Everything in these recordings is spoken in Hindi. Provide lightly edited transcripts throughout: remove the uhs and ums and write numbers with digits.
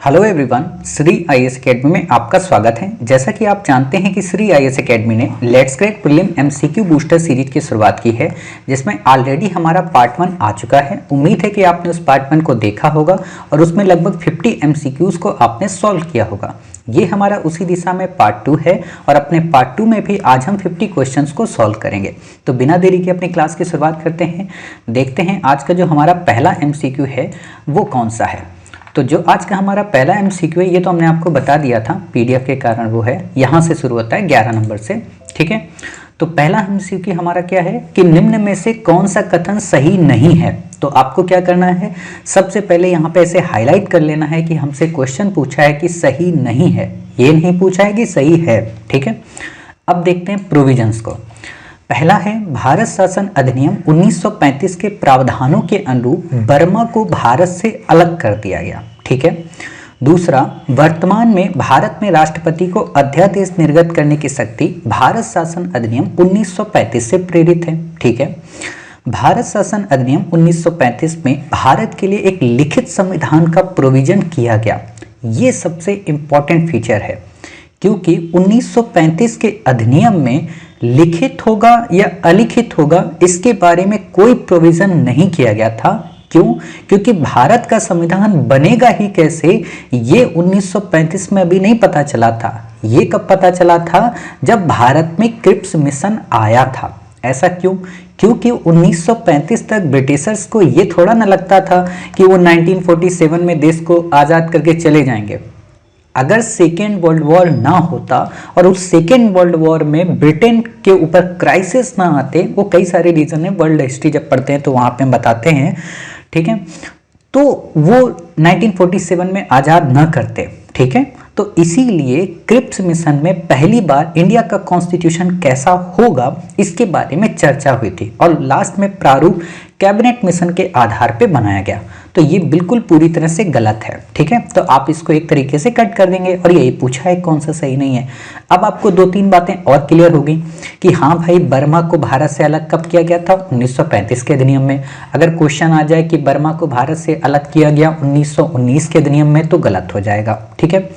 Hello everyone, Shri IAS academy में आपका स्वागत है। जैसा कि आप जानते हैं कि श्री आईएएस एकेडमी ने let's crack prelim MCQ booster series की शुरुआत की है, जिसमें ऑलरेडी हमारा पार्ट 1 आ चुका है। उम्मीद है कि आपने उस पार्ट 1 को देखा होगा और उसमें लगभग 50 एमसीक्यूज को आपने सॉल्व किया होगा। ये हमारा उसी दिशा में पार्ट 2 है और अपने पार्ट 2 में भी आज हम 50 क्वेश्चंस को सॉल्व करेंगे। तो बिना देरी के अपनी क्लास की शुरुआत करते हैं। देखते हैं आज का जो हमारा पहला एमसीक्यू है वो कौन सा है। तो जो आज का हमारा पहला एमसीक्यू है ये तो हमने आपको बता दिया था, पीडीएफ के कारण वो है, यहाँ से शुरू होता है 11 नंबर से। ठीक है, तो पहला एमसीक्यू हमारा क्या है कि निम्न में से कौन सा कथन सही नहीं है। तो आपको क्या करना है, सबसे पहले यहाँ पे ऐसे हाईलाइट कर लेना है कि हमसे क्वेश्चन पूछा है कि सही नहीं है, ये नहीं पूछा है कि सही है। ठीक है, अब देखते हैं प्रोविजंस को। पहला है भारत शासन अधिनियम 1935 के प्रावधानों के अनुरूप बर्मा को भारत से अलग कर दिया गया। ठीक है। दूसरा, वर्तमान में भारत में राष्ट्रपति को अध्यादेश निर्गत करने की शक्ति भारत शासन अधिनियम 1935 से प्रेरित है। ठीक है। भारत शासन अधिनियम 1935 में भारत के लिए एक लिखित संविधान का प्रोविजन किया गया। ये सबसे इंपॉर्टेंट फीचर है, क्योंकि 1935 के अधिनियम में लिखित होगा या अलिखित होगा इसके बारे में कोई प्रोविजन नहीं किया गया था। क्यों? क्योंकि भारत का संविधान बनेगा ही कैसे ये 1935 में अभी नहीं पता चला था। ये कब पता चला था? जब भारत में क्रिप्स मिशन आया था। ऐसा क्यों? क्योंकि 1935 तक ब्रिटिशर्स को ये थोड़ा ना लगता था कि वो 1947 में देश को आज़ाद करके चले जाएंगे। अगर सेकेंड वर्ल्ड वॉर ना होता और उस सेकेंड वर्ल्ड वॉर में ब्रिटेन के ऊपर क्राइसिस ना आते, वो कई सारे रीजन है, वर्ल्ड हिस्ट्री जब पढ़ते हैं तो वहाँ पे हम बताते हैं। ठीक है, तो वो 1947 में आज़ाद ना करते। ठीक है, तो इसीलिए क्रिप्स मिशन में पहली बार इंडिया का कॉन्स्टिट्यूशन कैसा होगा इसके बारे में चर्चा हुई थी और लास्ट में प्रारूप कैबिनेट मिशन के आधार पे बनाया गया। तो ये बिल्कुल पूरी तरह से गलत है। ठीक है, तो आप इसको एक तरीके से कट कर देंगे और यही पूछा है कौन सा सही नहीं है। अब आपको 2-3 बातें और क्लियर हो गई कि हाँ भाई, बर्मा को भारत से अलग कब किया गया था? 1935 के अधिनियम में। अगर क्वेश्चन आ जाए कि बर्मा को भारत से अलग किया गया 1919 के अधिनियम में, तो गलत हो जाएगा। ठीक है,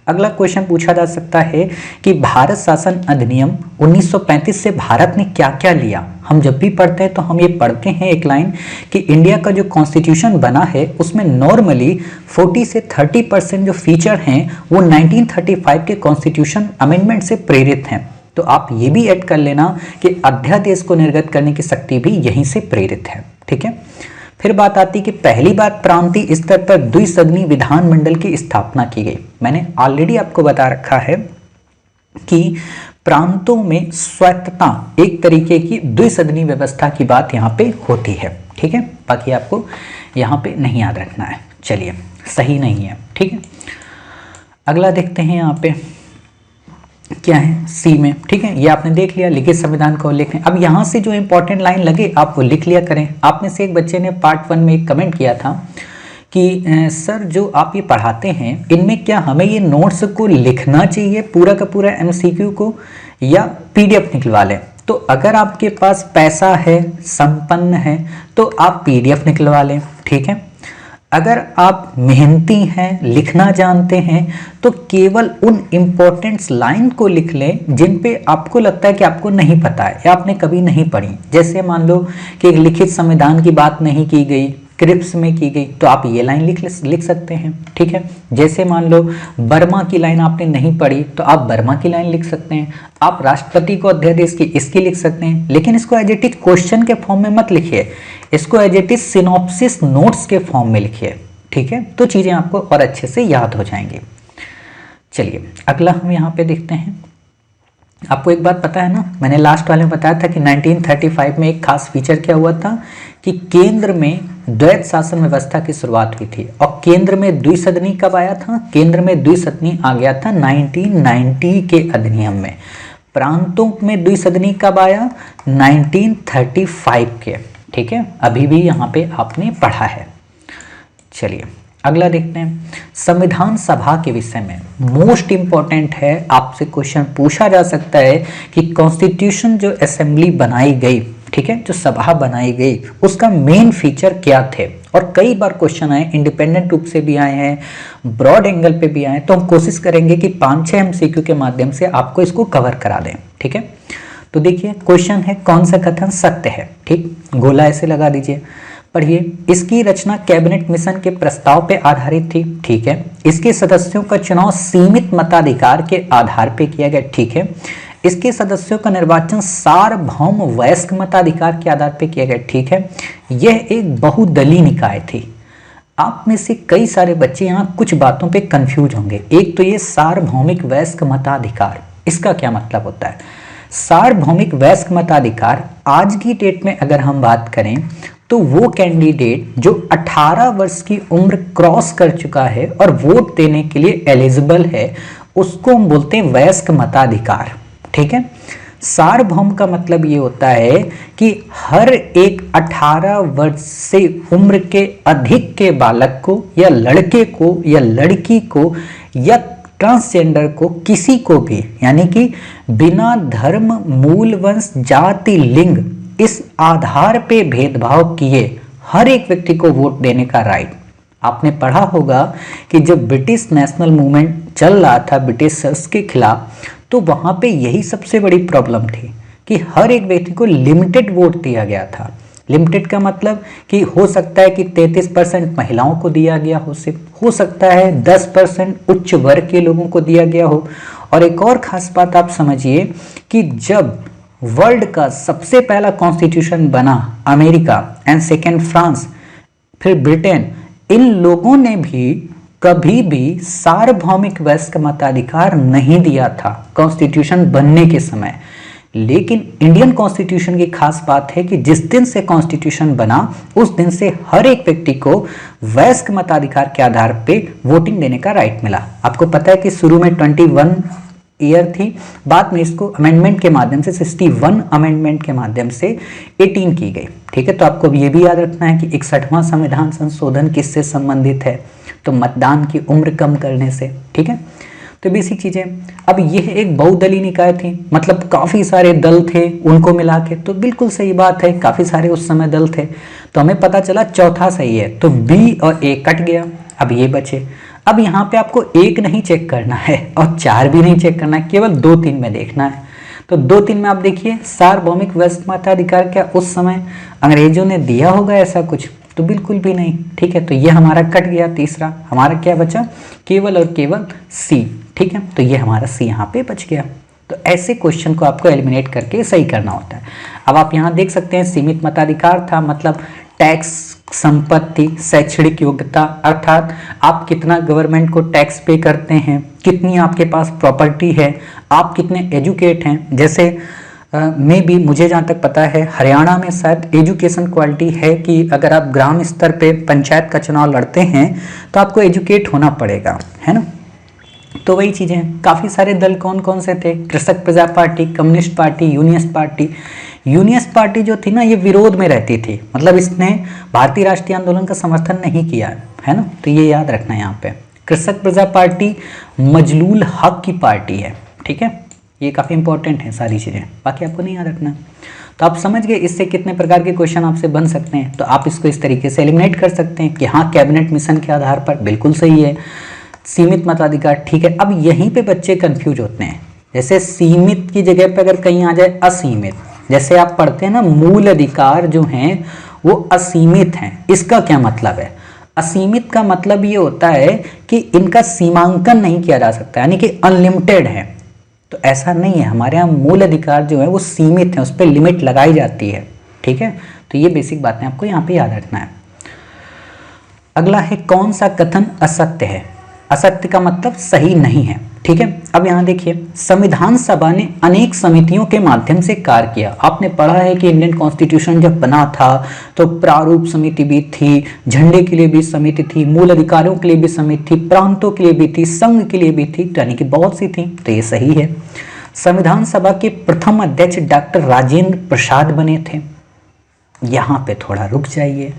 अगला क्वेश्चन पूछा जा सकता है कि भारत शासन अधिनियम 1935 से भारत ने क्या क्या लिया। हम जब भी पढ़ते हैं तो हम ये पढ़ते हैं एक लाइन कि इंडिया का जो कॉन्स्टिट्यूशन बना है उसमें नॉर्मली 40 से 30% जो फीचर हैं वो 1935 के कॉन्स्टिट्यूशन अमेंडमेंट से प्रेरित हैं। तो आप ये भी ऐड कर लेना कि अध्यादेश को निर्गत करने की शक्ति भी यहीं से प्रेरित है। ठीक है, फिर बात आती कि पहली बार प्रांतीय स्तर पर द्विसदनी विधानमंडल की स्थापना की गई। मैंने ऑलरेडी आपको बता रखा है कि प्रांतों में स्वायत्तता एक तरीके की द्विसदनी व्यवस्था की बात यहाँ पे होती है। ठीक है, बाकी आपको यहाँ पे नहीं याद रखना है। चलिए, सही नहीं है। ठीक है, अगला देखते हैं यहाँ पे क्या है सी में। ठीक है, ये आपने देख लिया, लिखित संविधान को लिखें। अब यहाँ से जो इंपॉर्टेंट लाइन लगे आप वो लिख लिया करें। आप में से एक बच्चे ने पार्ट 1 में एक कमेंट किया था कि सर जो आप ये पढ़ाते हैं इनमें क्या हमें ये नोट्स को लिखना चाहिए पूरा का पूरा एमसीक्यू को, या पीडीएफ निकलवा लें? तो अगर आपके पास पैसा है, संपन्न है, तो आप पीडीएफ निकलवा लें। ठीक है, अगर आप मेहनती हैं, लिखना जानते हैं, तो केवल उन इम्पोर्टेंट्स लाइन को लिख लें जिन पे आपको लगता है कि आपको नहीं पता है या आपने कभी नहीं पढ़ी। जैसे मान लो कि एक लिखित संविधान की बात नहीं की गई, क्रिप्स में की गई, तो आप ये लाइन लिख सकते हैं। ठीक है, जैसे मान लो बर्मा की लाइन आपने नहीं पढ़ी तो आप बर्मा की लाइन लिख सकते हैं। आप राष्ट्रपति को अध्यादेश की इसकी लिख सकते हैं, लेकिन इसको एज इट इज क्वेश्चन के फॉर्म में मत लिखिए, इसको as it is synopsis notes के फॉर्म में लिखिए। ठीक है, तो चीज़ें आपको और अच्छे से याद हो जाएंगी। चलिए, अगला हम यहाँ पे देखते हैं। आपको एक बात पता है ना, मैंने लास्ट वाले में बताया था कि 1935 में एक खास फीचर क्या हुआ था कि केंद्र में द्वैत शासन व्यवस्था की शुरुआत हुई थी। और केंद्र में द्विसदनी कब आया था? केंद्र में द्विसदनी आ गया था 1990 के अधिनियम में। प्रांतों में द्विसदनी कब आया? 1935 के। ठीक है, अभी भी यहाँ पे आपने पढ़ा है। चलिए, अगला देखते हैं। संविधान सभा के विषय में मोस्ट इंपॉर्टेंट है, आपसे क्वेश्चन पूछा जा सकता है कि कॉन्स्टिट्यूशन जो असेंबली बनाई गई, ठीक है, जो सभा बनाई गई उसका मेन फीचर क्या थे। और कई बार क्वेश्चन आए, इंडिपेंडेंट रूप से भी आए हैं, ब्रॉड एंगल पे भी आए, तो हम कोशिश करेंगे कि 5-6 एमसीक्यू के माध्यम से आपको इसको कवर करा दें। ठीक है, तो देखिए क्वेश्चन है, कौन सा कथन सत्य है। ठीक, गोला ऐसे लगा दीजिए, पढ़िए। इसकी रचना कैबिनेट मिशन के प्रस्ताव पे आधारित थी। ठीक है, इसके सदस्यों का चुनाव सीमित मताधिकार के आधार पे किया गया। ठीक है, इसके सदस्यों का निर्वाचन सार्वभौम वयस्क मताधिकार के आधार पर किया गया। ठीक है, यह एक बहुदलीय निकाय थी। आप में से कई सारे बच्चे यहाँ कुछ बातों पे कंफ्यूज होंगे। एक तो ये सार्वभौमिक वयस्क मताधिकार, इसका क्या मतलब होता है। सार्वभौमिक वयस्क मताधिकार आज की डेट में अगर हम बात करें तो वो कैंडिडेट जो 18 वर्ष की उम्र क्रॉस कर चुका है और वोट देने के लिए एलिजिबल है, उसको हम बोलते हैं वयस्क मताधिकार। ठीक है, सार्वभौम का मतलब ये होता है कि हर एक 18 वर्ष से उम्र के अधिक के बालक को या लड़के को या लड़की को या ट्रांसजेंडर को, किसी को भी, यानी कि बिना धर्म, मूल वंश, जाति, लिंग, इस आधार पे भेदभाव किए हर एक व्यक्ति को वोट देने का राइट। आपने पढ़ा होगा कि जब ब्रिटिश नेशनल मूवमेंट चल रहा था ब्रिटिशर्स के खिलाफ, तो वहां पे यही सबसे बड़ी प्रॉब्लम थी कि हर एक व्यक्ति को लिमिटेड वोट दिया गया था। लिमिटेड का मतलब कि हो सकता है कि 33% महिलाओं को दिया गया हो सकता है 10% उच्च वर्ग के लोगों को दिया गया हो। और एक और खास बात आप समझिए कि जब वर्ल्ड का सबसे पहला कॉन्स्टिट्यूशन बना अमेरिका एंड सेकेंड फ्रांस, फिर ब्रिटेन, इन लोगों ने भी कभी भी सार्वभौमिक वयस्क मताधिकार नहीं दिया था कॉन्स्टिट्यूशन बनने के समय। लेकिन इंडियन कॉन्स्टिट्यूशन की खास बात है कि जिस दिन से कॉन्स्टिट्यूशन बना उस दिन से हर एक व्यक्ति को वयस्क मताधिकार के आधार पे वोटिंग देने का राइट मिला। आपको पता है कि शुरू में 21 ईयर थी, बाद में इसको अमेंडमेंट के माध्यम से 61 अमेंडमेंट के माध्यम से 18 की गई। ठीक है, तो आपको ये भी याद रखना है कि 61वां संविधान संशोधन किससे संबंधित है, तो मतदान की उम्र कम करने से। ठीक है, तो बेसिक चीजें। अब यह एक बहुदलीय निकाय थी, मतलब काफी सारे दल थे, उनको मिला के, तो बिल्कुल सही बात है, काफी सारे उस समय दल थे, तो हमें पता चला चौथा सही है, तो बी और ए कट गया, अब ये बचे। अब यहाँ पे आपको एक नहीं चेक करना है और 4 भी नहीं चेक करना है, केवल 2-3 में देखना है। तो 2-3 में आप देखिए, सार्वभौमिक वयस्क मताधिकार क्या उस समय अंग्रेजों ने दिया होगा ऐसा कुछ, तो बिल्कुल भी नहीं। ठीक है, तो ये हमारा कट गया, तीसरा हमारा क्या बचा, केवल और केवल सी। ठीक है, तो ये हमारा सी यहाँ पे बच गया। तो ऐसे क्वेश्चन को आपको एलिमिनेट करके सही करना होता है। अब आप यहाँ देख सकते हैं सीमित मताधिकार था, मतलब टैक्स, संपत्ति, शैक्षणिक योग्यता, अर्थात आप कितना गवर्नमेंट को टैक्स पे करते हैं, कितनी आपके पास प्रॉपर्टी है, आप कितने एजुकेट हैं। जैसे में भी मुझे जहाँ तक पता है हरियाणा में शायद एजुकेशन क्वालिटी है कि अगर आप ग्राम स्तर पे पंचायत का चुनाव लड़ते हैं तो आपको एजुकेट होना पड़ेगा, है ना। तो वही चीज़ें, काफ़ी सारे दल कौन कौन से थे, कृषक प्रजा party, communist party, unionist party. Unionist party जो थी ना, ये विरोध में रहती थी, मतलब इसने भारतीय राष्ट्रीय आंदोलन का समर्थन नहीं किया, है ना, तो ये याद रखना है यहाँ पे। कृषक प्रजा पार्टी मजलूल हक की पार्टी है। ठीक है, ये काफ़ी इंपॉर्टेंट है सारी चीज़ें, बाकी आपको नहीं याद रखना। तो आप समझ गए इससे कितने प्रकार के क्वेश्चन आपसे बन सकते हैं। तो आप इसको इस तरीके से एलिमिनेट कर सकते हैं कि हाँ, कैबिनेट मिशन के आधार पर बिल्कुल सही है, सीमित मताधिकार ठीक है। अब यहीं पे बच्चे कंफ्यूज होते हैं, जैसे सीमित की जगह पे अगर कहीं आ जाए असीमित, जैसे आप पढ़ते हैं ना, मूल अधिकार जो हैं वो असीमित हैं, इसका क्या मतलब है। असीमित का मतलब ये होता है कि इनका सीमांकन नहीं किया जा सकता, यानी कि अनलिमिटेड है। तो ऐसा नहीं है, हमारे यहाँ मूल अधिकार जो है वो सीमित है, उस पर लिमिट लगाई जाती है। ठीक है, तो ये बेसिक बातें आपको यहाँ पे याद रखना है। अगला है, कौन सा कथन असत्य है। असत्य का मतलब सही नहीं है। ठीक है, अब यहाँ देखिए, संविधान सभा ने अनेक समितियों के माध्यम से कार्य किया। आपने पढ़ा है कि इंडियन कॉन्स्टिट्यूशन जब बना था तो प्रारूप समिति भी थी, झंडे के लिए भी समिति थी, मूल अधिकारों के लिए भी समिति थी, प्रांतों के लिए भी थी, संघ के लिए भी थी, यानी कि बहुत सी थी। तो ये सही है। संविधान सभा के प्रथम अध्यक्ष डॉक्टर राजेंद्र प्रसाद बने थे। यहाँ पे थोड़ा रुक जाइए,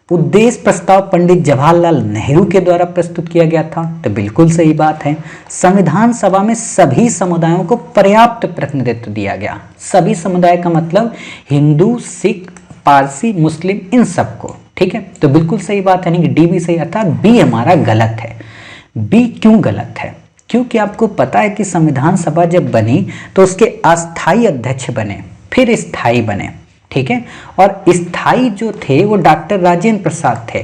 उद्देश्य प्रस्ताव पंडित जवाहरलाल नेहरू के द्वारा प्रस्तुत किया गया था, तो बिल्कुल सही बात है। संविधान सभा में सभी समुदायों को पर्याप्त प्रतिनिधित्व दिया गया। सभी समुदाय का मतलब हिंदू, सिख, पारसी, मुस्लिम, इन सबको, ठीक है, तो बिल्कुल सही बात है, यानी कि डी भी सही, अर्थात बी हमारा गलत है। बी क्यों गलत है? क्योंकि आपको पता है कि संविधान सभा जब बनी तो उसके अस्थायी अध्यक्ष बने, फिर स्थायी बने, ठीक है, और स्थायी जो थे वो डॉक्टर राजेंद्र प्रसाद थे,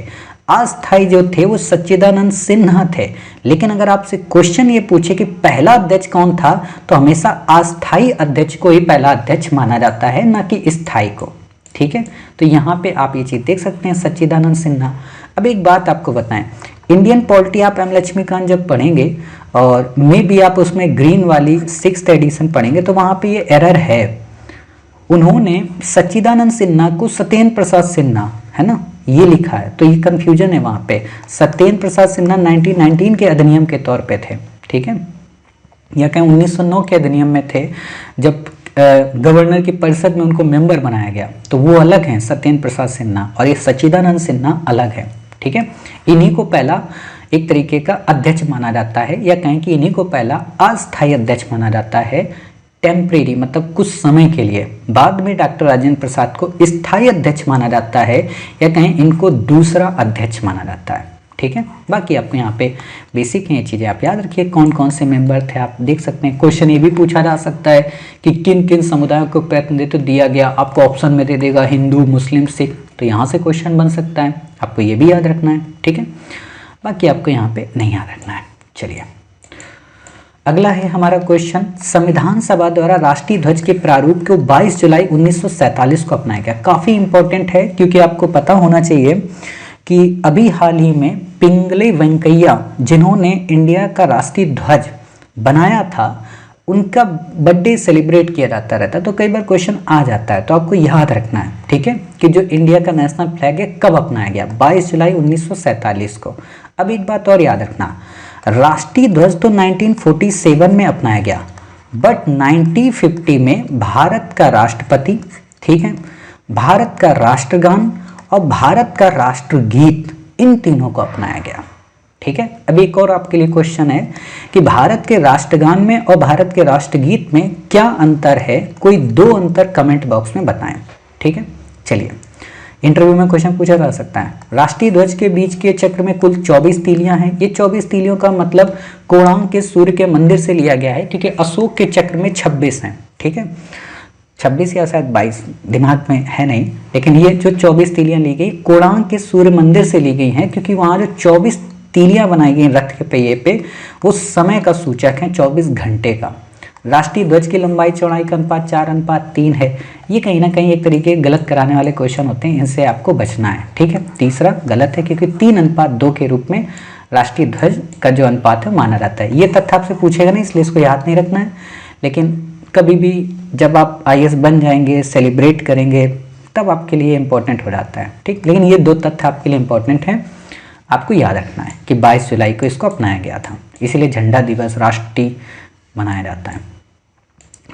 अस्थायी जो थे वो सच्चिदानंद सिन्हा थे। लेकिन अगर आपसे क्वेश्चन ये पूछे कि पहला अध्यक्ष कौन था, तो हमेशा अस्थायी अध्यक्ष को ही पहला अध्यक्ष माना जाता है, ना कि स्थायी को, ठीक है। तो यहाँ पे आप ये चीज देख सकते हैं, सच्चिदानंद सिन्हा। अब एक बात आपको बताएं, इंडियन पॉलिटी आप एम लक्ष्मीकांत जब पढ़ेंगे और मे भी आप उसमें ग्रीन वाली 6th एडिशन पढ़ेंगे तो वहां पे ये एरर है। उन्होंने सच्चिदानंद सिन्हा को सत्येंद्र प्रसाद सिन्हा, है ना, ये लिखा है, तो ये कंफ्यूजन है वहां पे। सत्येंद्र प्रसाद सिन्हा 1919 के अधिनियम के तौर पे थे, ठीक है, या कहीं 1909 के अधिनियम में थे, जब गवर्नर की परिषद में उनको मेंबर बनाया गया, तो वो अलग हैं सत्येंद्र प्रसाद सिन्हा, और ये सच्चिदानंद सिन्हा अलग है, ठीक है। इन्हीं को पहला एक तरीके का अध्यक्ष माना जाता है, या कहें कि इन्हीं को पहला अस्थायी अध्यक्ष माना जाता है, टेम्परेरी, मतलब कुछ समय के लिए। बाद में डॉक्टर राजेंद्र प्रसाद को स्थायी अध्यक्ष माना जाता है, या कहें इनको दूसरा अध्यक्ष माना जाता है, ठीक है। बाकी आपको यहाँ पे बेसिक है, ये चीज़ें आप याद रखिए, कौन कौन से मेंबर थे आप देख सकते हैं। क्वेश्चन ये भी पूछा जा सकता है कि किन किन समुदायों को प्रतिनिधित्व दिया गया, आपको ऑप्शन में दे देगा हिंदू, मुस्लिम, सिख, तो यहाँ से क्वेश्चन बन सकता है, आपको ये भी याद रखना है, ठीक है। बाकी आपको यहाँ पे नहीं याद रखना है। चलिए अगला है हमारा क्वेश्चन, संविधान सभा द्वारा राष्ट्रीय ध्वज के प्रारूप को 22 जुलाई 1947 को अपनाया गया। काफ़ी इंपॉर्टेंट है, क्योंकि आपको पता होना चाहिए कि अभी हाल ही में पिंगले वेंकैया, जिन्होंने इंडिया का राष्ट्रीय ध्वज बनाया था, उनका बर्थडे सेलिब्रेट किया जाता रहता है, तो कई बार क्वेश्चन आ जाता है, तो आपको याद रखना है, ठीक है, कि जो इंडिया का नेशनल फ्लैग है कब अपनाया गया, 22 जुलाई 1947 को। अब एक बात और याद रखना, राष्ट्रीय ध्वज तो 1947 में अपनाया गया, बट 1950 में भारत का राष्ट्रपति, ठीक है, भारत का राष्ट्रगान और भारत का राष्ट्रगीत, इन तीनों को अपनाया गया, ठीक है। अब एक और आपके लिए क्वेश्चन है कि भारत के राष्ट्रगान में और भारत के राष्ट्रगीत में क्या अंतर है, कोई 2 अंतर कमेंट बॉक्स में बताएं, ठीक है। चलिए, इंटरव्यू में क्वेश्चन पूछा जा सकता है। राष्ट्रीय ध्वज के बीच के चक्र में कुल 24 तीलियां हैं। ये 24 तीलियों का मतलब कोणार्क के सूर्य के मंदिर से लिया गया है, क्योंकि अशोक के चक्र में 26 हैं, ठीक है, 26 या शायद 22, दिमाग में है नहीं, लेकिन ये जो 24 तीलियां ली गई कोणार्क के सूर्य मंदिर से ली गई हैं, क्योंकि वहाँ जो 24 तीलियां बनाई गई रथ के पहिए पे, वो समय का सूचक है, 24 घंटे का। राष्ट्रीय ध्वज की लंबाई चौड़ाई का अनुपात 4:3 है। ये कहीं ना कहीं एक तरीके गलत कराने वाले क्वेश्चन होते हैं, इनसे आपको बचना है, ठीक है। तीसरा गलत है, क्योंकि 3:2 के रूप में राष्ट्रीय ध्वज का जो अनुपात है माना जाता है। ये तथ्य आपसे पूछेगा नहीं, इसलिए इसको याद नहीं रखना है, लेकिन कभी भी जब आप IAS बन जाएंगे, सेलिब्रेट करेंगे, तब आपके लिए इंपॉर्टेंट हो जाता है, ठीक। लेकिन ये 2 तथ्य आपके लिए इंपॉर्टेंट हैं, आपको याद रखना है कि 22 जुलाई को इसको अपनाया गया था, इसीलिए झंडा दिवस राष्ट्रीय मनाया जाता है,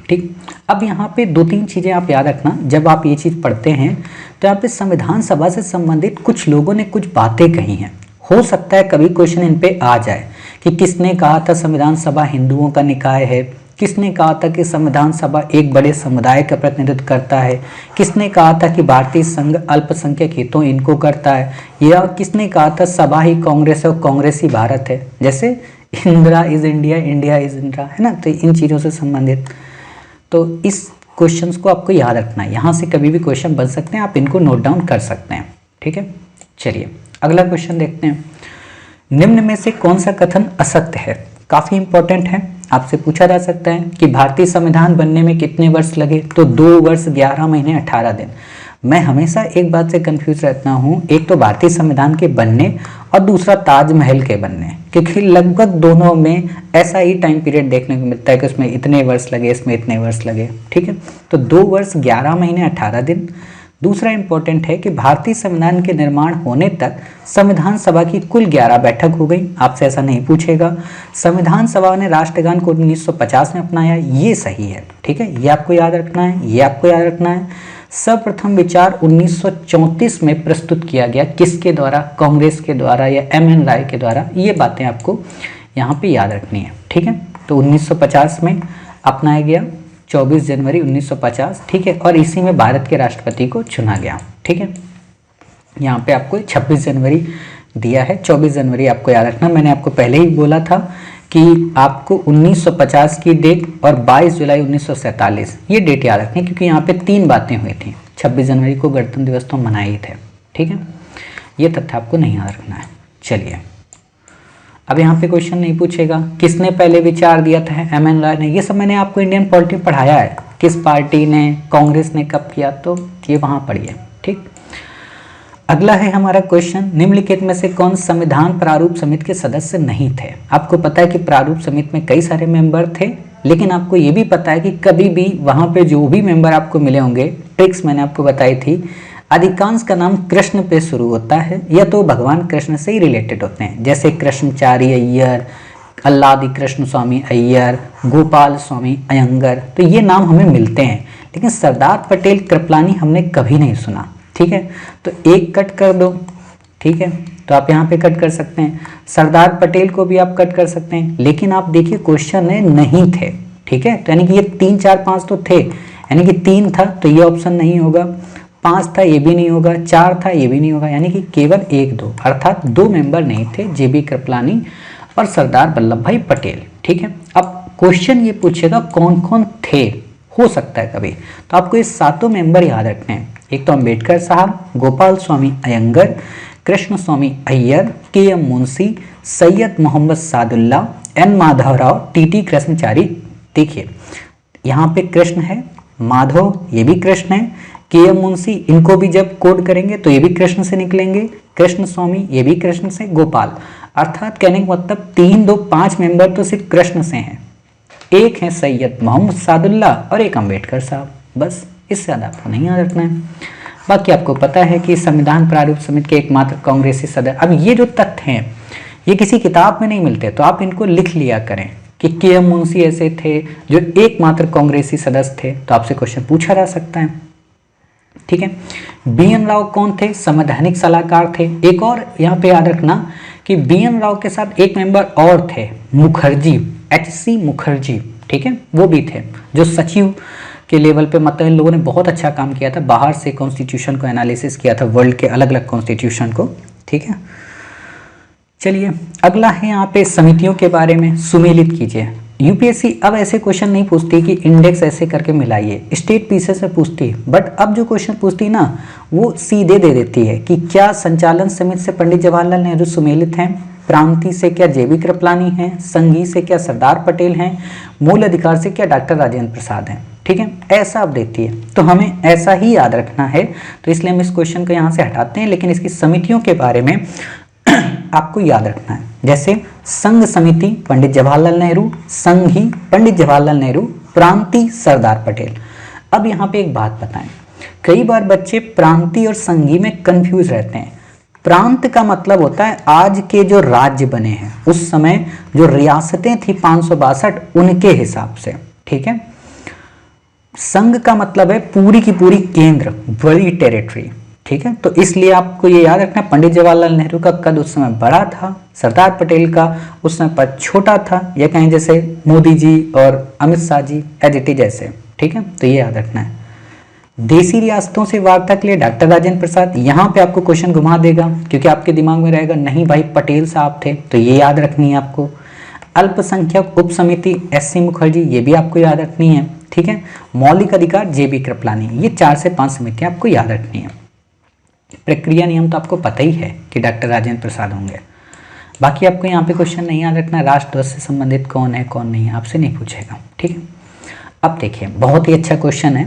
ठीक। अब यहाँ पे 2-3 चीज़ें आप याद रखना, जब आप ये चीज़ पढ़ते हैं तो यहाँ पे संविधान सभा से संबंधित कुछ लोगों ने कुछ बातें कही हैं। हो सकता है कभी क्वेश्चन इन पे आ जाए कि किसने कहा था संविधान सभा हिंदुओं का निकाय है, किसने कहा था कि संविधान सभा एक बड़े समुदाय का प्रतिनिधित्व करता है, किसने कहा था कि भारतीय संघ अल्पसंख्यक हितों इनको करता है, या किसने कहा था सभा ही कांग्रेस और कांग्रेस ही भारत है, जैसे Indira is India, India is Indira, है ना। तो इन चीज़ों से संबंधित, तो इस क्वेश्चंस को आपको याद रखना है, यहाँ से कभी भी क्वेश्चन बन सकते हैं, आप इनको नोट डाउन कर सकते हैं, ठीक है। चलिए अगला क्वेश्चन देखते हैं, निम्न में से कौन सा कथन असत्य है। काफ़ी इंपॉर्टेंट है, आपसे पूछा जा सकता है कि भारतीय संविधान बनने में कितने वर्ष लगे, तो 2 वर्ष 11 महीने 18 दिन। मैं हमेशा एक बात से कंफ्यूज रहता हूँ, एक तो भारतीय संविधान के बनने और दूसरा ताजमहल के बनने, क्योंकि लगभग दोनों में ऐसा ही टाइम पीरियड देखने को मिलता है कि उसमें इतने वर्ष लगे, इसमें इतने वर्ष लगे, ठीक है। तो 2 वर्ष 11 महीने 18 दिन। दूसरा इंपॉर्टेंट है कि भारतीय संविधान के निर्माण होने तक संविधान सभा की कुल 11 बैठक हो गई, आपसे ऐसा नहीं पूछेगा। संविधान सभा ने राष्ट्रगान को 1950 में अपनाया, ये सही है, ठीक है, ये आपको याद रखना है, ये आपको याद रखना है। सर्वप्रथम विचार 1934 में प्रस्तुत किया गया, किसके द्वारा? कांग्रेस के द्वारा या एम.एन. राय के द्वारा। ये बातें आपको यहाँ पे याद रखनी है, ठीक है। तो 1950 में अपनाया गया, 24 जनवरी 1950, ठीक है। और इसी में भारत के राष्ट्रपति को चुना गया, ठीक है। यहाँ पे आपको 26 जनवरी दिया है, 24 जनवरी आपको याद रखना। मैंने आपको पहले ही बोला था कि आपको 1950 की डेट और 22 जुलाई 1947 ये डेट याद रखनी, क्योंकि यहाँ पे 3 बातें हुई थी। 26 जनवरी को गणतंत्र दिवस तो मनाए ही थे, ठीक है। ये तथ्य आपको नहीं याद रखना है। चलिए, अब यहाँ पे क्वेश्चन नहीं पूछेगा किसने पहले विचार दिया था, एम.एन. राय ने। ये सब मैंने आपको इंडियन पॉलिटी पढ़ाया है, किस पार्टी ने, कांग्रेस ने कब किया, तो ये वहाँ पढ़िए, ठीक। अगला है हमारा क्वेश्चन, निम्नलिखित में से कौन संविधान प्रारूप समिति के सदस्य नहीं थे? आपको पता है कि प्रारूप समिति में कई सारे मेंबर थे, लेकिन आपको ये भी पता है कि कभी भी वहाँ पे जो भी मेंबर आपको मिले होंगे, ट्रिक्स मैंने आपको बताई थी, अधिकांश का नाम कृष्ण पे शुरू होता है या तो भगवान कृष्ण से ही रिलेटेड होते हैं, जैसे कृष्णचारी अय्यर, अल्लादी कृष्ण स्वामी अय्यर, गोपाल स्वामी अयंगर, तो ये नाम हमें मिलते हैं। लेकिन सरदार पटेल कृपलानी हमने कभी नहीं सुना, ठीक है। तो एक कट कर दो, ठीक है, तो आप यहाँ पे कट कर सकते हैं। सरदार पटेल को भी आप कट कर सकते हैं, लेकिन आप देखिए क्वेश्चन में नहीं थे, ठीक है। तो यानी कि ये 3, 4, 5 तो थे, यानी कि 3 था तो ये ऑप्शन नहीं होगा, 5 था ये भी नहीं होगा, 4 था ये भी नहीं होगा, यानी कि केवल 1, 2, अर्थात 2 मेंबर नहीं थे, जे.बी. कृपलानी और सरदार वल्लभ भाई पटेल, ठीक है। अब क्वेश्चन ये पूछेगा कौन कौन थे, हो सकता है कभी, तो आपको ये 7 मेंबर याद रखने हैं। एक तो अंबेडकर साहब, Gopal Swami Ayyangar, Krishna Swami Iyer, K M. Munshi, Syed Mohammad Saadulla, N. Madhavrao, T T. Krishnachari. देखिए यहाँ पे कृष्ण है, माधव ये भी कृष्ण है, के.एम. मुंशी इनको भी जब कोड करेंगे तो ये भी कृष्ण से निकलेंगे, कृष्ण स्वामी ये भी कृष्ण से, गोपाल, अर्थात कहने का मतलब 3, 2, 5 मेंबर तो सिर्फ कृष्ण से हैं, एक है सैयद मोहम्मद सादुल्ला और एक अंबेडकर साहब, बस, इससे ज़्यादा आपको नहीं याद रखना है। बाकी आपको पता है कि संविधान प्रारूप समिति के एकमात्र कांग्रेसी सदस्य। अब ये जो तथ्य हैं ये किसी किताब में नहीं मिलते, तो आप इनको लिख लिया करें कि के.एम. मुंशी ऐसे थे जो एकमात्र कांग्रेसी सदस्य थे, तो आपसे क्वेश्चन पूछा जा सकता है, ठीक है। बी.एन. राव कौन थे? संवैधानिक सलाहकार थे। एक और यहाँ पे याद रखना कि बी.एन. राव के साथ एक मेंबर और थे, मुखर्जी, H.C. मुखर्जी, ठीक है, वो भी थे, जो सचिव के लेवल पे, मतलब इन लोगों ने बहुत अच्छा काम किया था, बाहर से कॉन्स्टिट्यूशन को एनालिसिस किया था, वर्ल्ड के अलग अलग कॉन्स्टिट्यूशन को, ठीक है। चलिए अगला है यहाँ पे समितियों के बारे में, सुमेलित कीजिए। यूपीएससी अब ऐसे क्वेश्चन नहीं पूछती कि इंडेक्स ऐसे करके मिलाइए, स्टेट पीसेस से पूछती, बट अब जो क्वेश्चन पूछती ना वो सीधे दे देती है कि क्या संचालन समिति से पंडित जवाहरलाल नेहरू सुमेलित हैं, प्रांतीय से क्या जे.बी. कृपलानी हैं, संघीय से क्या सरदार पटेल हैं, मूल अधिकार से क्या डॉक्टर राजेंद्र प्रसाद हैं, ठीक है, ऐसा अब देती है। तो हमें ऐसा ही याद रखना है, तो इसलिए हम इस क्वेश्चन को यहाँ से हटाते हैं, लेकिन इसकी समितियों के बारे में आपको याद रखना है। जैसे संघ समिति पंडित जवाहरलाल नेहरू, संघी पंडित जवाहरलाल नेहरू, प्रांतीय सरदार पटेल। अब यहाँ पे एक बात बताएं, कई बार बच्चे प्रांतीय और संघी में कंफ्यूज रहते हैं। प्रांत का मतलब होता है आज के जो राज्य बने हैं, उस समय जो रियासतें थी 562 उनके हिसाब से, ठीक है। संघ का मतलब है पूरी की पूरी केंद्र, बड़ी टेरिटरी, ठीक है। तो इसलिए आपको ये याद रखना, पंडित जवाहरलाल नेहरू का कद उस समय बड़ा था, सरदार पटेल का उस समय पद छोटा था, या कहें जैसे मोदी जी और Amit Shah ji as it is ऐसे, ठीक है। तो ये याद रखना है। देशी रियासतों से वार्ता के लिए डॉक्टर राजेंद्र प्रसाद, यहाँ पे आपको क्वेश्चन घुमा देगा, क्योंकि आपके दिमाग में रहेगा नहीं भाई पटेल साहब थे, तो ये याद रखनी है आपको। अल्पसंख्यक उप समिति S.C. मुखर्जी, ये भी आपको याद रखनी है, ठीक है। मौलिक अधिकार जे.बी. कृपलानी, ये 4 से 5 समितियां आपको याद रखनी है। प्रक्रिया नियम तो आपको पता ही है कि डॉक्टर राजेंद्र प्रसाद होंगे। बाकी आपको यहाँ पे क्वेश्चन नहीं याद रखना, राष्ट्रध्वज से संबंधित कौन है कौन नहीं है, आपसे नहीं पूछेगा, ठीक है। अब देखिए बहुत ही अच्छा क्वेश्चन है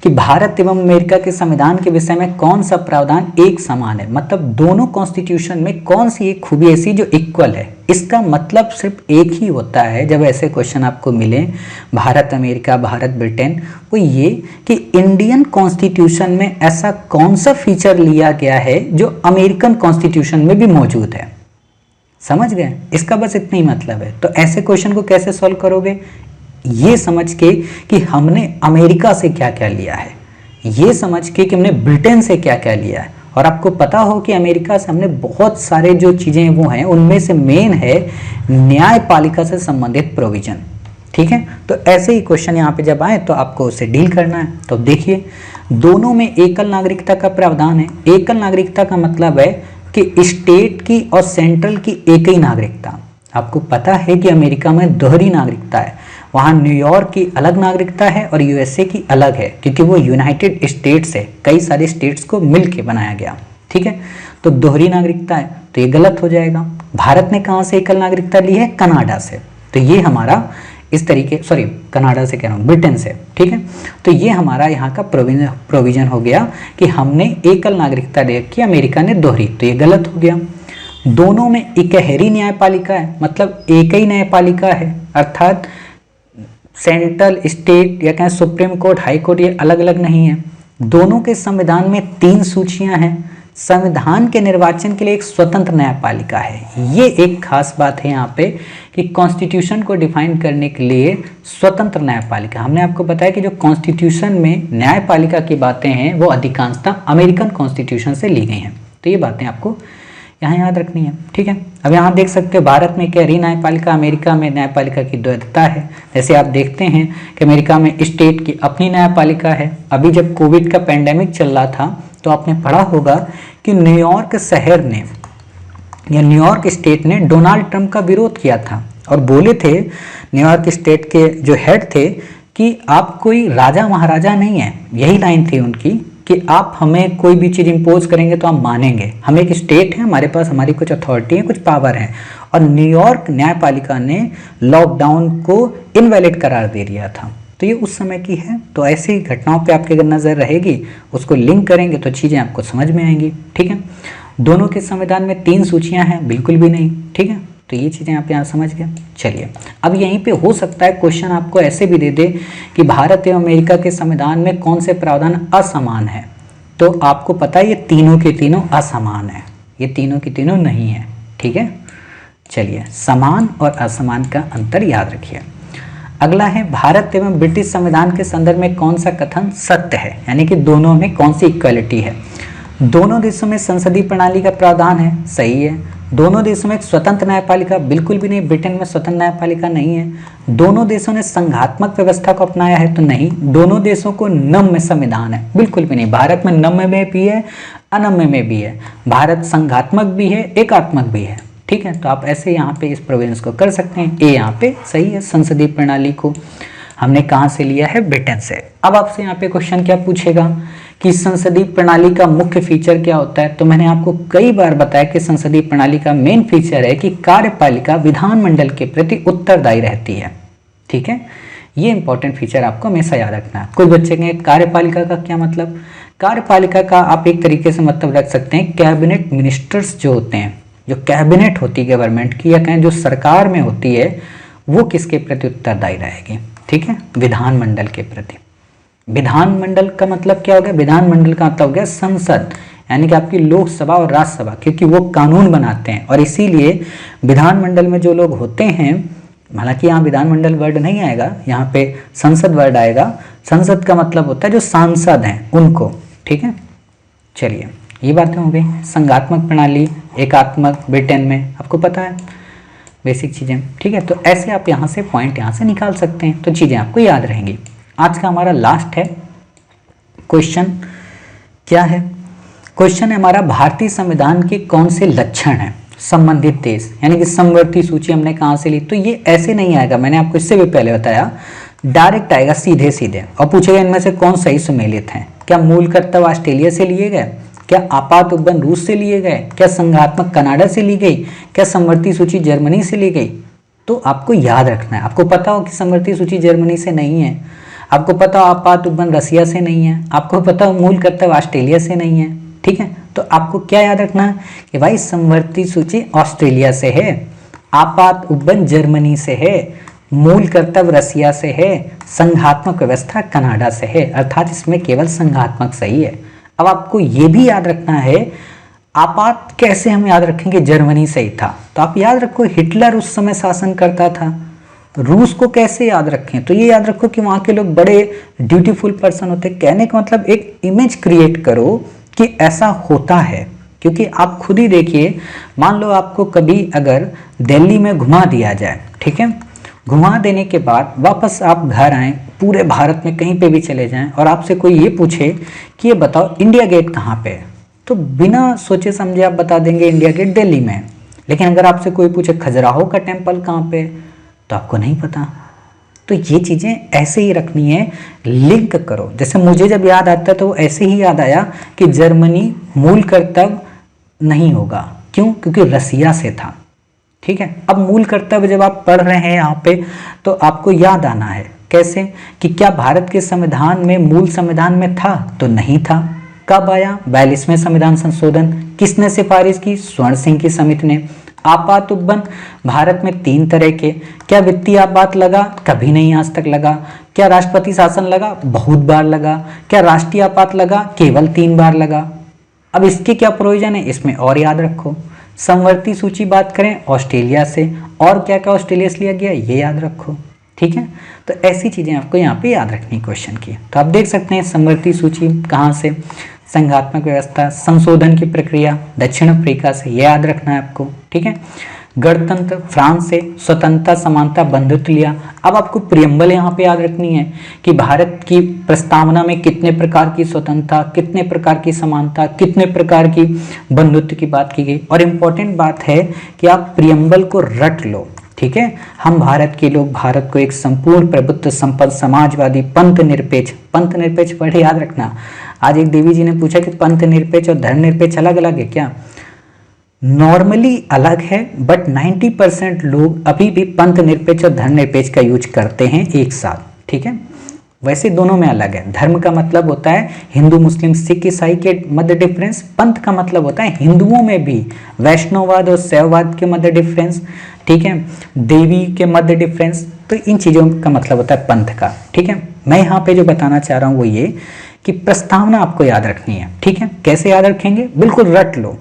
कि भारत एवं अमेरिका के संविधान के विषय में कौन सा प्रावधान एक समान है, मतलब दोनों कॉन्स्टिट्यूशन में कौन सी एक खूबी ऐसी जो इक्वल है। इसका मतलब सिर्फ एक ही होता है जब ऐसे क्वेश्चन आपको मिले, भारत अमेरिका, भारत ब्रिटेन, वो ये कि इंडियन कॉन्स्टिट्यूशन में ऐसा कौन सा फीचर लिया गया है जो अमेरिकन कॉन्स्टिट्यूशन में भी मौजूद है। समझ गए, इसका बस इतना ही मतलब है। तो ऐसे क्वेश्चन को कैसे सॉल्व करोगे, ये समझ के कि हमने अमेरिका से क्या क्या लिया है, ये समझ के कि हमने ब्रिटेन से क्या क्या लिया है। और आपको पता हो कि अमेरिका से हमने बहुत सारे जो चीज़ें वो हैं, उनमें से मेन है न्यायपालिका से संबंधित प्रोविजन। ठीक है, तो ऐसे ही क्वेश्चन यहाँ पे जब आए तो आपको उससे डील करना है। तो देखिए, दोनों में एकल नागरिकता का प्रावधान है। एकल नागरिकता का मतलब है कि स्टेट की और सेंट्रल की एक ही नागरिकता। आपको पता है कि अमेरिका में दोहरी नागरिकता है, वहाँ न्यूयॉर्क की अलग नागरिकता है और यूएसए की अलग है, क्योंकि वो यूनाइटेड स्टेट्स है, कई सारे स्टेट्स को मिल के बनाया गया। ठीक है, तो दोहरी नागरिकता है, तो ये गलत हो जाएगा। भारत ने कहाँ से एकल नागरिकता ली है? कनाडा से। तो ये हमारा इस तरीके, सॉरी कनाडा से कह रहा हूँ, ब्रिटेन से। ठीक है, तो ये हमारा यहाँ का प्रोविजन हो गया कि हमने एकल नागरिकता ले रखी, अमेरिका ने दोहरी, तो ये गलत हो गया। दोनों में इकहरी न्यायपालिका है, मतलब एक ही न्यायपालिका है, अर्थात सेंट्रल, स्टेट या कहें सुप्रीम कोर्ट, हाई कोर्ट, ये अलग अलग नहीं है। दोनों के संविधान में 3 सूचियां हैं। संविधान के निर्वाचन के लिए एक स्वतंत्र न्यायपालिका है। ये एक खास बात है यहाँ पे कि कॉन्स्टिट्यूशन को डिफाइन करने के लिए स्वतंत्र न्यायपालिका। हमने आपको बताया कि जो कॉन्स्टिट्यूशन में न्यायपालिका की बातें हैं वो अधिकांशतः अमेरिकन कॉन्स्टिट्यूशन से ली गई हैं। तो ये बातें आपको यहाँ याद रखनी है। ठीक है, अब यहाँ देख सकते हो भारत में इकहरी न्यायपालिका, अमेरिका में न्यायपालिका की द्वैतता है। जैसे आप देखते हैं कि अमेरिका में स्टेट की अपनी न्यायपालिका है। अभी जब कोविड का पेंडेमिक चल रहा था तो आपने पढ़ा होगा कि न्यूयॉर्क शहर ने या न्यूयॉर्क स्टेट ने डोनाल्ड ट्रंप का विरोध किया था और बोले थे न्यूयॉर्क स्टेट के जो हेड थे कि आप कोई राजा महाराजा नहीं है। यही लाइन थी उनकी कि आप हमें कोई भी चीज़ इम्पोज करेंगे तो हम मानेंगे। हम एक स्टेट है, हमारे पास हमारी कुछ अथॉरिटी है, कुछ पावर है। और न्यूयॉर्क न्यायपालिका ने लॉकडाउन को इनवैलिड करार दे दिया था। तो ये उस समय की है। तो ऐसी घटनाओं पे आपकी अगर नज़र रहेगी, उसको लिंक करेंगे तो चीज़ें आपको समझ में आएंगी। ठीक है, दोनों के संविधान में 3 सूचियाँ हैं, बिल्कुल भी नहीं। ठीक है, तो ये चीज़ें आप यहाँ समझ गए। चलिए, अब यहीं पे हो सकता है क्वेश्चन आपको ऐसे भी दे दे कि भारत एवं अमेरिका के संविधान में कौन से प्रावधान असमान है। तो आपको पता है ये तीनों के तीनों असमान है, ये तीनों की तीनों नहीं है। ठीक है, चलिए, समान और असमान का अंतर याद रखिए। अगला है, भारत एवं ब्रिटिश संविधान के संदर्भ में कौन सा कथन सत्य है, यानी कि दोनों में कौन सी इक्वलिटी है। दोनों देशों में संसदीय प्रणाली का प्रावधान है, सही है। दोनों देशों में एक स्वतंत्र न्यायपालिका, बिल्कुल भी नहीं, ब्रिटेन में स्वतंत्र न्यायपालिका नहीं है। दोनों देशों ने संघात्मक व्यवस्था को अपनाया है, तो नहीं। दोनों देशों को नम्य संविधान है, बिल्कुल भी नहीं। भारत में नम्य में भी है, अनम्य में भी है। भारत संघात्मक भी है, एकात्मक भी है। ठीक है, तो आप ऐसे यहाँ पे इस प्रोविजन को कर सकते हैं। ए यहाँ पे सही है। संसदीय प्रणाली को हमने कहाँ से लिया है? ब्रिटेन से। अब आपसे यहाँ पे क्वेश्चन क्या पूछेगा कि संसदीय प्रणाली का मुख्य फीचर क्या होता है। तो मैंने आपको कई बार बताया कि संसदीय प्रणाली का मेन फीचर है कि कार्यपालिका विधानमंडल के प्रति उत्तरदायी रहती है। ठीक है, ये इंपॉर्टेंट फीचर आपको हमेशा याद रखना है। कुछ बच्चे कहेंगे कार्यपालिका का क्या मतलब? कार्यपालिका का आप एक तरीके से मतलब रख सकते हैं कैबिनेट मिनिस्टर्स जो होते हैं, जो कैबिनेट होती है गवर्नमेंट की, या कहें जो सरकार में होती है, वो किसके प्रति उत्तरदायी रहेगी? ठीक है, विधानमंडल के प्रति। विधानमंडल का मतलब क्या हो गया? विधानमंडल का मतलब हो गया संसद, यानी कि आपकी लोकसभा और राज्यसभा, क्योंकि वो कानून बनाते हैं। और इसीलिए विधानमंडल में जो लोग होते हैं, हालांकि यहाँ विधानमंडल वर्ड नहीं आएगा, यहाँ पे संसद वर्ड आएगा। संसद का मतलब होता है जो सांसद हैं उनको। ठीक है, चलिए, ये बातें हो गई। संघात्मक प्रणाली, एकात्मक, ब्रिटेन में आपको पता है बेसिक चीज़ें। ठीक है, तो ऐसे आप यहाँ से पॉइंट यहाँ से निकाल सकते हैं, तो चीज़ें आपको याद रहेंगी। आज का हमारा लास्ट है क्वेश्चन। क्या है क्वेश्चन? है हमारा, भारतीय संविधान के कौन से लक्षण हैं संबंधित देश, यानी कि समवर्ती सूची हमने कहाँ से ली। तो ये ऐसे नहीं आएगा, मैंने आपको इससे भी पहले बताया, डायरेक्ट आएगा सीधे सीधे और पूछेगा इनमें से कौन सही सुमेलित हैं। क्या मूल कर्तव्य ऑस्ट्रेलिया से लिए गए? क्या आपात उपबंध रूस से लिए गए? क्या संघात्मक कनाडा से ली गई? क्या समवर्ती सूची जर्मनी से ली गई? तो आपको याद रखना है। आपको पता हो कि समवर्ती सूची जर्मनी से नहीं है, आपको पता हो आपात उपबंध रसिया से नहीं है, आपको पता हो मूल कर्तव्य ऑस्ट्रेलिया से नहीं है। ठीक है, तो आपको क्या याद रखना है कि भाई समवर्ती सूची ऑस्ट्रेलिया से है, आपात उपबंध जर्मनी से है, मूल कर्तव्य रसिया से है, संघात्मक व्यवस्था कनाडा से है, अर्थात इसमें केवल संघात्मक सही है। अब आपको ये भी याद रखना है, आपात कैसे हम याद रखेंगे? जर्मनी से ही था। तो आप याद रखो हिटलर उस समय शासन करता था, रूस को कैसे याद रखें? तो ये याद रखो कि वहाँ के लोग बड़े ड्यूटीफुल पर्सन होते हैं। कहने का मतलब एक इमेज क्रिएट करो कि ऐसा होता है, क्योंकि आप खुद ही देखिए, मान लो आपको कभी अगर दिल्ली में घुमा दिया जाए, ठीक है, घुमा देने के बाद वापस आप घर आएँ, पूरे भारत में कहीं पे भी चले जाएं और आपसे कोई ये पूछे कि ये बताओ इंडिया गेट कहाँ पे है, तो बिना सोचे समझे आप बता देंगे इंडिया गेट दिल्ली में है। लेकिन अगर आपसे कोई पूछे खजुराहो का टेम्पल कहाँ पे, तो आपको नहीं पता। तो ये चीज़ें ऐसे ही रखनी है, लिंक करो। जैसे मुझे जब याद आता है तो ऐसे ही याद आया कि जर्मनी मूल कर्तव्य नहीं होगा, क्यों? क्योंकि रसिया से था, ठीक है। अब मूल कर्तव्य जब आप पढ़ रहे हैं यहाँ पे तो आपको याद आना है कैसे कि क्या भारत के संविधान में मूल संविधान में था? तो नहीं था। कब आया? 42वें संविधान संशोधन। किसने सिफारिश की? स्वर्ण सिंह की समिति ने। आपात उपबंध भारत में 3 तरह के। क्या वित्तीय आपात लगा? कभी नहीं आज तक लगा। क्या राष्ट्रपति शासन लगा? बहुत बार लगा। क्या राष्ट्रीय आपात लगा? केवल 3 बार लगा। अब इसके क्या प्रयोजन है, इसमें और याद रखो। समवर्ती सूची बात करें ऑस्ट्रेलिया से, और क्या क्या ऑस्ट्रेलिया से लिया गया ये याद रखो, ठीक है। तो ऐसी चीज़ें आपको यहाँ पे याद रखनी क्वेश्चन की। तो आप देख सकते हैं समवर्ती सूची कहाँ से, संघात्मक व्यवस्था, संशोधन की प्रक्रिया दक्षिण अफ्रीका से, ये याद रखना है आपको, ठीक है। गणतंत्र फ्रांस से, स्वतंत्रता समानता बंधुत्व लिया। अब आपको प्रियम्बल यहाँ पे याद रखनी है कि भारत की प्रस्तावना में कितने प्रकार की स्वतंत्रता, कितने प्रकार की समानता, कितने प्रकार की बंधुत्व की बात की गई। और इम्पोर्टेंट बात है कि आप प्रियम्बल को रट लो, ठीक है। हम भारत के लोग भारत को एक संपूर्ण प्रभुत्व संपन्न समाजवादी पंथ निरपेक्ष पढ़े याद रखना। आज एक देवी जी ने पूछा कि पंथ निरपेक्ष और धर्मनिरपेक्ष अलग अलग है क्या? नॉर्मली अलग है, बट 90% लोग अभी भी पंथ निरपेक्ष और धर्मनिरपेक्ष का यूज करते हैं एक साथ, ठीक है। वैसे दोनों में अलग है। धर्म का मतलब होता है हिंदू मुस्लिम सिख ईसाई के मध्य डिफरेंस, पंथ का मतलब होता है हिंदुओं में भी वैष्णववाद और शैववाद के मध्य डिफरेंस, ठीक है, देवी के मध्य डिफरेंस। तो इन चीज़ों का मतलब होता है पंथ का, ठीक है। मैं यहाँ पे जो बताना चाह रहा हूँ वो ये कि प्रस्तावना आपको याद रखनी है, ठीक है। कैसे याद रखेंगे? बिल्कुल रट लो,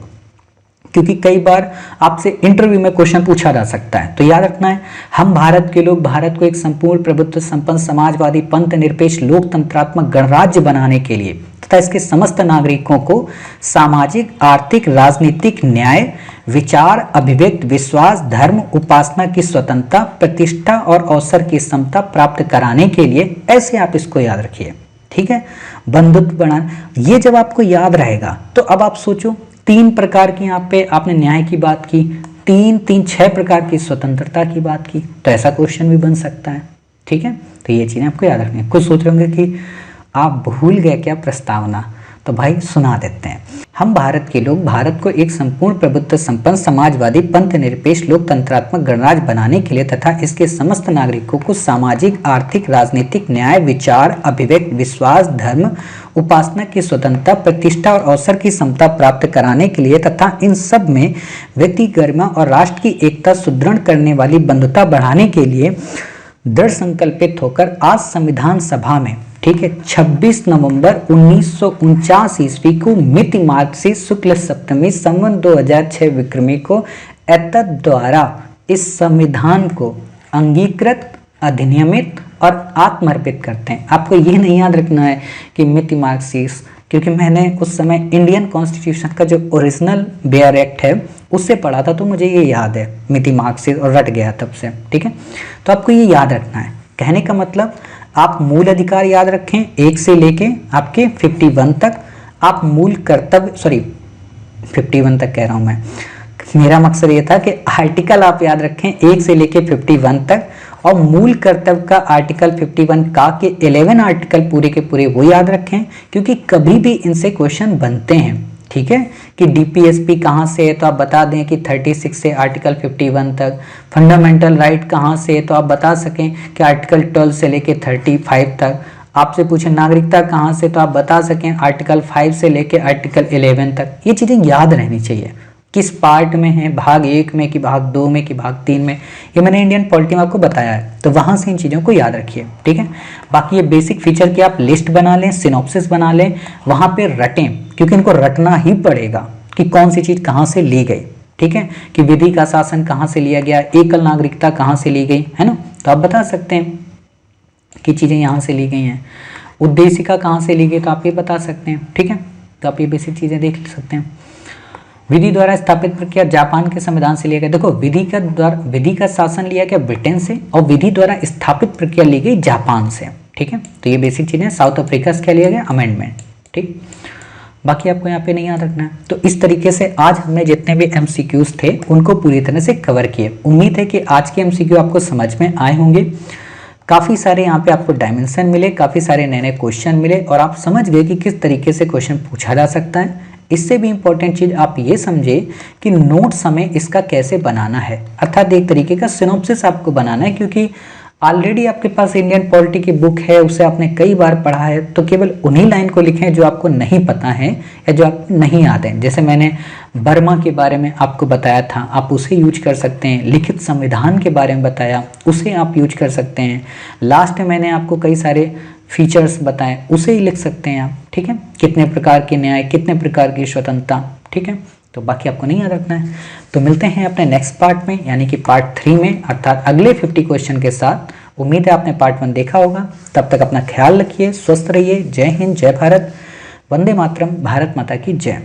क्योंकि कई बार आपसे इंटरव्यू में क्वेश्चन पूछा जा सकता है। तो याद रखना है, हम भारत के लोग भारत को एक संपूर्ण प्रभुत्व संपन्न समाजवादी पंथ निरपेक्ष लोकतंत्रात्मक गणराज्य बनाने के लिए तथा इसके समस्त नागरिकों को सामाजिक आर्थिक राजनीतिक न्याय विचार अभिव्यक्ति विश्वास धर्म उपासना की स्वतंत्रता प्रतिष्ठा और अवसर की समता प्राप्त कराने के लिए, ऐसे आप इसको याद रखिए, ठीक है। बंधुत्व बनाना, ये जब आपको याद रहेगा तो अब आप सोचो 3 प्रकार की, यहाँ पे आपने न्याय की बात की, 6 प्रकार की स्वतंत्रता की बात की, तो ऐसा क्वेश्चन भी बन सकता है, ठीक है। तो ये चीज़ें आपको याद रखनी है। कुछ सोच रहे होंगे कि आप भूल गए क्या प्रस्तावना, तो भाई सुना देते हैं। हम भारत के लोग भारत को एक संपूर्ण प्रभुत्व संपन्न समाजवादी पंथ निरपेक्ष लोकतंत्रात्मक गणराज्य बनाने के लिए तथा इसके समस्त नागरिकों को सामाजिक आर्थिक राजनीतिक न्याय विचार अभिव्यक्ति विश्वास धर्म उपासना की स्वतंत्रता प्रतिष्ठा और अवसर की समता प्राप्त कराने के लिए तथा इन सब में व्यक्ति गरिमा और राष्ट्र की एकता सुदृढ़ करने वाली बंधुता बढ़ाने के लिए दृढ़ संकल्पित होकर आज संविधान सभा में, ठीक है, 26 नवंबर 1949 ईस्वी को मिति मार्ग से शुक्ल सप्तमी संवत 2006 विक्रमी को एतद द्वारा इस संविधान को अंगीकृत अधिनियमित और आत्मर्पित करते हैं। आपको यह नहीं याद रखना है कि मिति मार्क्सिस, क्योंकि मैंने उस समय इंडियन कॉन्स्टिट्यूशन का जो ओरिजिनल बेयर एक्ट है उससे पढ़ा था, तो मुझे ये याद है मिति मार्क्सिस और रट गया तब से, ठीक है। तो आपको ये याद रखना है। कहने का मतलब आप मूल अधिकार याद रखें 1 से लेके आपके 51 तक। आप मूल कर्तव्य 51 तक कह रहा हूं मैं, मेरा मकसद ये था कि आर्टिकल आप याद रखें 1 से लेके 51 तक, और मूल कर्तव्य का आर्टिकल 51 का के 11 आर्टिकल पूरे के पूरे वो याद रखें, क्योंकि कभी भी इनसे क्वेश्चन बनते हैं, ठीक है। कि डीपीएसपी कहाँ से है तो आप बता दें कि 36 से आर्टिकल 51 तक। फंडामेंटल राइट कहाँ से है तो आप बता सकें कि आर्टिकल 12 से लेके 35 तक। आपसे पूछे नागरिकता कहाँ से तो आप बता सकें आर्टिकल 5 से लेके आर्टिकल 11 तक। ये चीज़ें याद रहनी चाहिए, किस पार्ट में है, भाग 1 में कि भाग 2 में कि भाग 3 में, ये मैंने इंडियन पॉलिटी में आपको बताया है। तो वहाँ से इन चीज़ों को याद रखिए, ठीक है। बाकी ये बेसिक फीचर की आप लिस्ट बना लें, सिनॉप्सिस बना लें, वहाँ पे रटें, क्योंकि इनको रटना ही पड़ेगा कि कौन सी चीज़ कहाँ से ली गई, ठीक है। कि विधि का शासन कहाँ से लिया गया, एकल नागरिकता कहाँ से ली गई, है ना। तो आप बता सकते हैं कि चीज़ें यहाँ से ली गई हैं। उद्देशिका कहाँ से ली गई तो आप ये बता सकते हैं, ठीक है। तो आप ये बेसिक चीज़ें देख सकते हैं। विधि द्वारा स्थापित प्रक्रिया जापान के संविधान से लिया गया। देखो विधि का शासन लिया गया ब्रिटेन से और विधि द्वारा स्थापित प्रक्रिया ली गई जापान से, ठीक है। तो ये बेसिक चीज़ें। साउथ अफ्रीका से क्या लिया गया, अमेंडमेंट, ठीक। बाकी आपको यहाँ पे नहीं याद रखना है। तो इस तरीके से आज हमने जितने भी MCQs थे उनको पूरी तरह से कवर किए। उम्मीद है कि आज के MCQ आपको समझ में आए होंगे। काफ़ी सारे यहाँ पे आपको डायमेंशन मिले, काफ़ी सारे नए नए क्वेश्चन मिले और आप समझ गए कि किस तरीके से क्वेश्चन पूछा जा सकता है। इससे भी इम्पोर्टेंट चीज़ आप ये समझे कि नोट्स हमें इसका कैसे बनाना है, अर्थात एक तरीके का सिनॉप्सिस आपको बनाना है, क्योंकि ऑलरेडी आपके पास इंडियन पॉलिटी की बुक है, उसे आपने कई बार पढ़ा है। तो केवल उन्हीं लाइन को लिखें जो आपको नहीं पता है या जो आपको नहीं याद है। जैसे मैंने बर्मा के बारे में आपको बताया था, आप उसे यूज कर सकते हैं। लिखित संविधान के बारे में बताया, उसे आप यूज कर सकते हैं। लास्ट में मैंने आपको कई सारे फीचर्स बताए, उसे ही लिख सकते हैं आप, ठीक है। कितने प्रकार के न्याय, कितने प्रकार की स्वतंत्रता, ठीक है। तो बाकी आपको नहीं याद रखना है। तो मिलते हैं अपने नेक्स्ट पार्ट में, यानी कि पार्ट 3 में, अर्थात अगले 50 क्वेश्चन के साथ। उम्मीद है आपने पार्ट 1 देखा होगा। तब तक अपना ख्याल रखिए, स्वस्थ रहिए। जय हिंद, जय भारत, वंदे मातरम, भारत माता की जय।